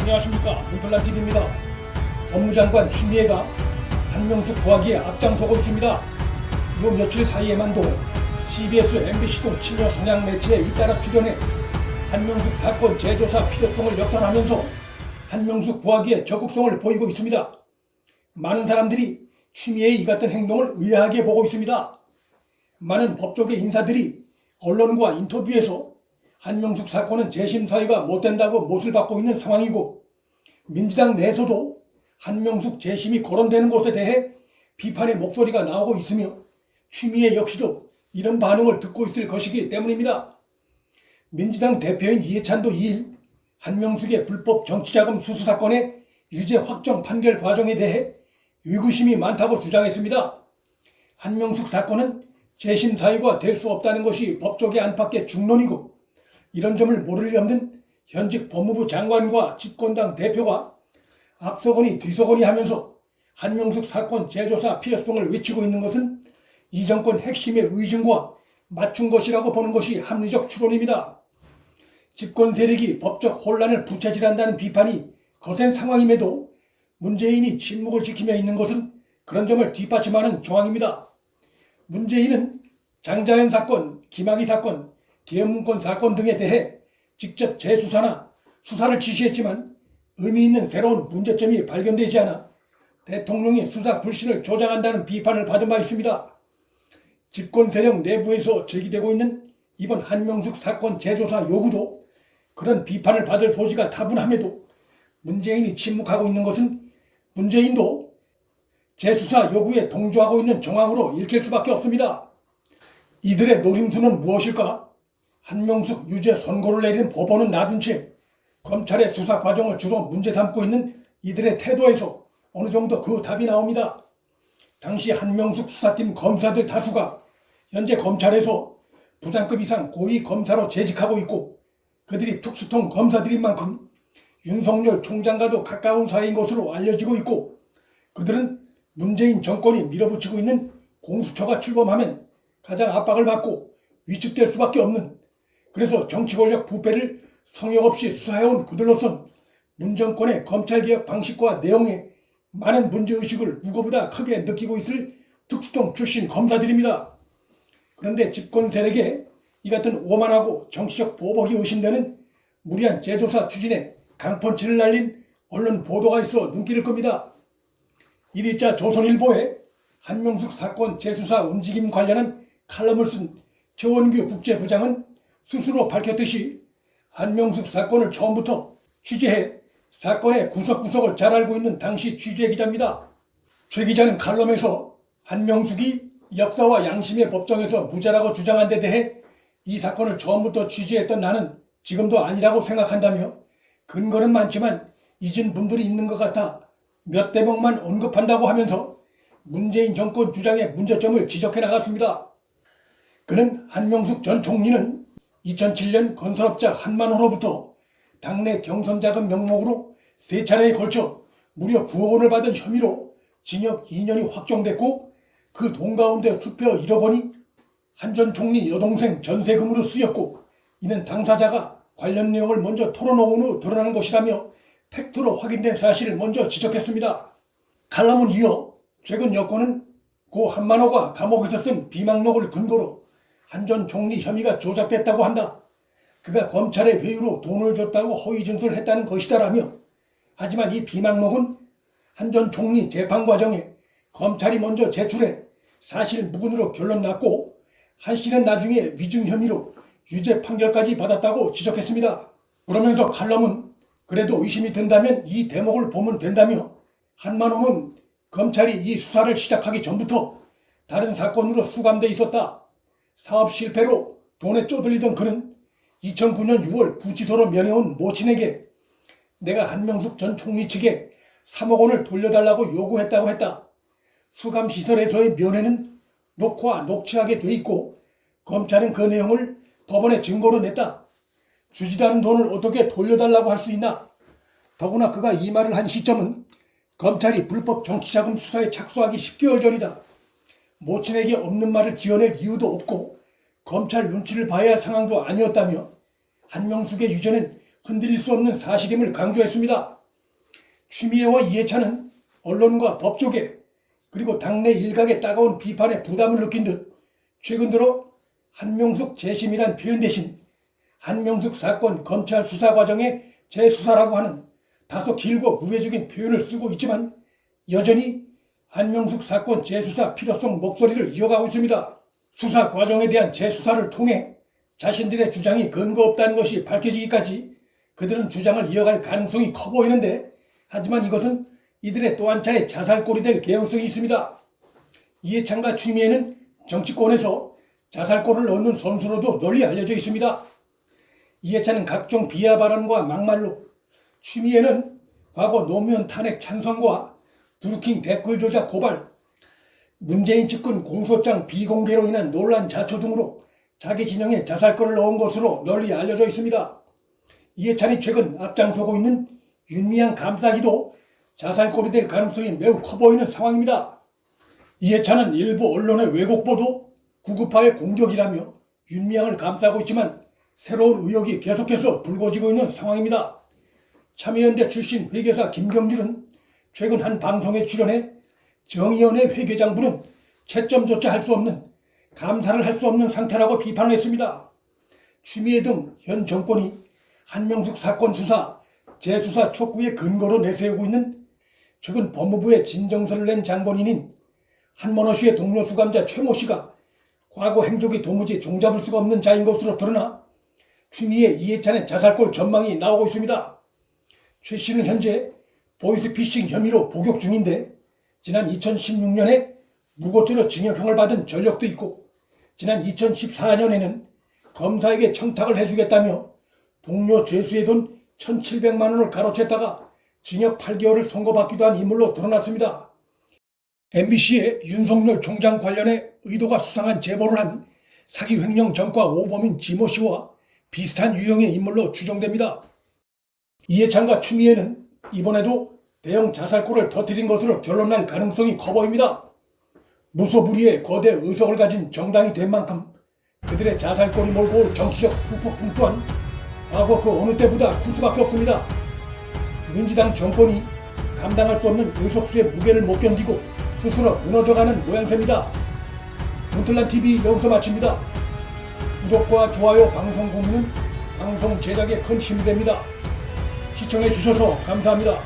안녕하십니까. 문털란TV입니다. 법무장관 추미애가 한명숙 구하기에 앞장서고 있습니다. 요 며칠 사이에만도 CBS, MBC 등 친여 성향 매체에 잇따라 출연해 한명숙 사건 재조사 필요성을 역설하면서 한명숙 구하기에 적극성을 보이고 있습니다. 많은 사람들이 추미애의 이 같은 행동을 의아하게 보고 있습니다. 많은 법조계 인사들이 언론과 인터뷰에서 한명숙 사건은 재심 사유가 못 된다고 못을 받고 있는 상황이고, 민주당 내에서도 한명숙 재심이 거론되는 것에 대해 비판의 목소리가 나오고 있으며, 추미애 역시도 이런 반응을 듣고 있을 것이기 때문입니다. 민주당 대표인 이해찬도 2일 한명숙의 불법 정치자금 수수 사건의 유죄 확정 판결 과정에 대해 의구심이 많다고 주장했습니다. 한명숙 사건은 재심 사유가 될 수 없다는 것이 법조계 안팎의 중론이고, 이런 점을 모를 리 없는 현직 법무부 장관과 집권당 대표가 앞서거니 뒤서거니 하면서 한명숙 사건 재조사 필요성을 외치고 있는 것은 이 정권 핵심의 의중과 맞춘 것이라고 보는 것이 합리적 추론입니다. 집권 세력이 법적 혼란을 부채질한다는 비판이 거센 상황임에도 문재인이 침묵을 지키며 있는 것은 그런 점을 뒷받침하는 정황입니다. 문재인은 장자연 사건, 김학의 사건, 계엄문건 사건 등에 대해 직접 재수사나 수사를 지시했지만 의미 있는 새로운 문제점이 발견되지 않아 대통령이 수사 불신을 조장한다는 비판을 받은 바 있습니다. 집권 세력 내부에서 제기되고 있는 이번 한명숙 사건 재조사 요구도 그런 비판을 받을 소지가 다분함에도 문재인이 침묵하고 있는 것은 문재인도 재수사 요구에 동조하고 있는 정황으로 읽힐 수밖에 없습니다. 이들의 노림수는 무엇일까? 한명숙 유죄 선고를 내린 법원은 놔둔 채 검찰의 수사 과정을 주로 문제 삼고 있는 이들의 태도에서 어느 정도 그 답이 나옵니다. 당시 한명숙 수사팀 검사들 다수가 현재 검찰에서 부장급 이상 고위 검사로 재직하고 있고, 그들이 특수통 검사들인 만큼 윤석열 총장과도 가까운 사이인 것으로 알려지고 있고, 그들은 문재인 정권이 밀어붙이고 있는 공수처가 출범하면 가장 압박을 받고 위축될 수밖에 없는, 그래서 정치권력 부패를 성역 없이 수사해온 그들로선 문 정권의 검찰개혁 방식과 내용에 많은 문제의식을 누구보다 크게 느끼고 있을 특수통 출신 검사들입니다. 그런데 집권 세력에 이 같은 오만하고 정치적 보복이 의심되는 무리한 재조사 추진에 강펀치를 날린 언론 보도가 있어 눈길을 끕니다. 1일자 조선일보에 한명숙 사건 재수사 움직임 관련한 칼럼을 쓴 최원규 국제부장은 스스로 밝혔듯이 한명숙 사건을 처음부터 취재해 사건의 구석구석을 잘 알고 있는 당시 취재기자입니다. 최 기자는 칼럼에서 한명숙이 역사와 양심의 법정에서 무죄라고 주장한 데 대해 이 사건을 처음부터 취재했던 나는 지금도 아니라고 생각한다며, 근거는 많지만 잊은 분들이 있는 것 같아 몇 대목만 언급한다고 하면서 문재인 정권 주장의 문제점을 지적해 나갔습니다. 그는 한명숙 전 총리는 2007년 건설업자 한만호로부터 당내 경선자금 명목으로 3차례에 걸쳐 무려 9억 원을 받은 혐의로 징역 2년이 확정됐고, 그 돈 가운데 수표 1억 원이 한 전 총리 여동생 전세금으로 쓰였고, 이는 당사자가 관련 내용을 먼저 털어놓은 후 드러난 것이라며 팩트로 확인된 사실을 먼저 지적했습니다. 칼럼은 이어 최근 여권은 고 한만호가 감옥에서 쓴 비망록을 근거로 한 전 총리 혐의가 조작됐다고 한다. 그가 검찰의 회유로 돈을 줬다고 허위 진술했다는 것이다라며, 하지만 이 비망록은 한 전 총리 재판 과정에 검찰이 먼저 제출해 사실 무근으로 결론 났고, 한 씨는 나중에 위증 혐의로 유죄 판결까지 받았다고 지적했습니다. 그러면서 칼럼은 그래도 의심이 든다면 이 대목을 보면 된다며, 한만호는 검찰이 이 수사를 시작하기 전부터 다른 사건으로 수감돼 있었다. 사업 실패로 돈에 쪼들리던 그는 2009년 6월 구치소로 면회온 모친에게 내가 한명숙 전 총리 측에 3억 원을 돌려달라고 요구했다고 했다. 수감시설에서의 면회는 녹화, 녹취하게 돼 있고 검찰은 그 내용을 법원에 증거로 냈다. 주지도 않은 돈을 어떻게 돌려달라고 할 수 있나? 더구나 그가 이 말을 한 시점은 검찰이 불법 정치자금 수사에 착수하기 10개월 전이다. 모친에게 없는 말을 지어낼 이유도 없고 검찰 눈치를 봐야 할 상황도 아니었다며, 한명숙의 유죄는 흔들릴 수 없는 사실임을 강조했습니다. 추미애와 이해찬은 언론과 법조계 그리고 당내 일각의 따가운 비판에 부담을 느낀 듯 최근 들어 한명숙 재심이란 표현 대신 한명숙 사건 검찰 수사 과정의 재수사라고 하는 다소 길고 우회적인 표현을 쓰고 있지만 여전히 한명숙 사건 재수사 필요성 목소리를 이어가고 있습니다. 수사 과정에 대한 재수사를 통해 자신들의 주장이 근거 없다는 것이 밝혀지기까지 그들은 주장을 이어갈 가능성이 커 보이는데 하지만 이것은 이들의 또 한 차례 자살골이 될 개연성이 있습니다. 이해찬과 추미애는 정치권에서 자살골을 얻는 선수로도 널리 알려져 있습니다. 이해찬은 각종 비하 발언과 막말로, 추미애는 과거 노무현 탄핵 찬성과 드루킹 댓글 조작 고발, 문재인 측근 공소장 비공개로 인한 논란 자초 등으로 자기 진영에 자살골을 넣은 것으로 널리 알려져 있습니다. 이해찬이 최근 앞장서고 있는 윤미향 감싸기도 자살골이 될 가능성이 매우 커 보이는 상황입니다. 이해찬은 일부 언론의 왜곡 보도, 구급파의 공격이라며 윤미향을 감싸고 있지만 새로운 의혹이 계속해서 불거지고 있는 상황입니다. 참여연대 출신 회계사 김경길은 최근 한 방송에 출연해 정의연의 회계장부는 채점조차 할 수 없는, 감사를 할 수 없는 상태라고 비판을 했습니다. 추미애 등 현 정권이 한명숙 사건 수사, 재수사 촉구의 근거로 내세우고 있는 최근 법무부에 진정서를 낸 장본인인 한먼호 씨의 동료 수감자 최모 씨가 과거 행적이 도무지 종잡을 수가 없는 자인 것으로 드러나 추미애 이해찬의 자살골 전망이 나오고 있습니다. 최 씨는 현재 보이스피싱 혐의로 복역 중인데 지난 2016년에 무고죄로 징역형을 받은 전력도 있고 지난 2014년에는 검사에게 청탁을 해주겠다며 동료 죄수의 돈 1,700만 원을 가로챘다가 징역 8개월을 선고받기도 한 인물로 드러났습니다. MBC의 윤석열 총장 관련해 의도가 수상한 제보를 한 사기 횡령 전과 오범인 지모 씨와 비슷한 유형의 인물로 추정됩니다. 이해찬과 추미애는 이번에도 대형 자살골을 터뜨린 것으로 결론날 가능성이 커 보입니다. 무소불위의 거대 의석을 가진 정당이 된 만큼 그들의 자살골이 몰고 올 정치적 후폭풍 또한 과거 그 어느 때보다 클 수밖에 없습니다. 민주당 정권이 감당할 수 없는 의석수의 무게를 못 견디고 스스로 무너져가는 모양새입니다. 문틀란TV 여기서 마칩니다. 구독과 좋아요, 방송 공유는 방송 제작에 큰 힘이 됩니다. 시청해 주셔서 감사합니다.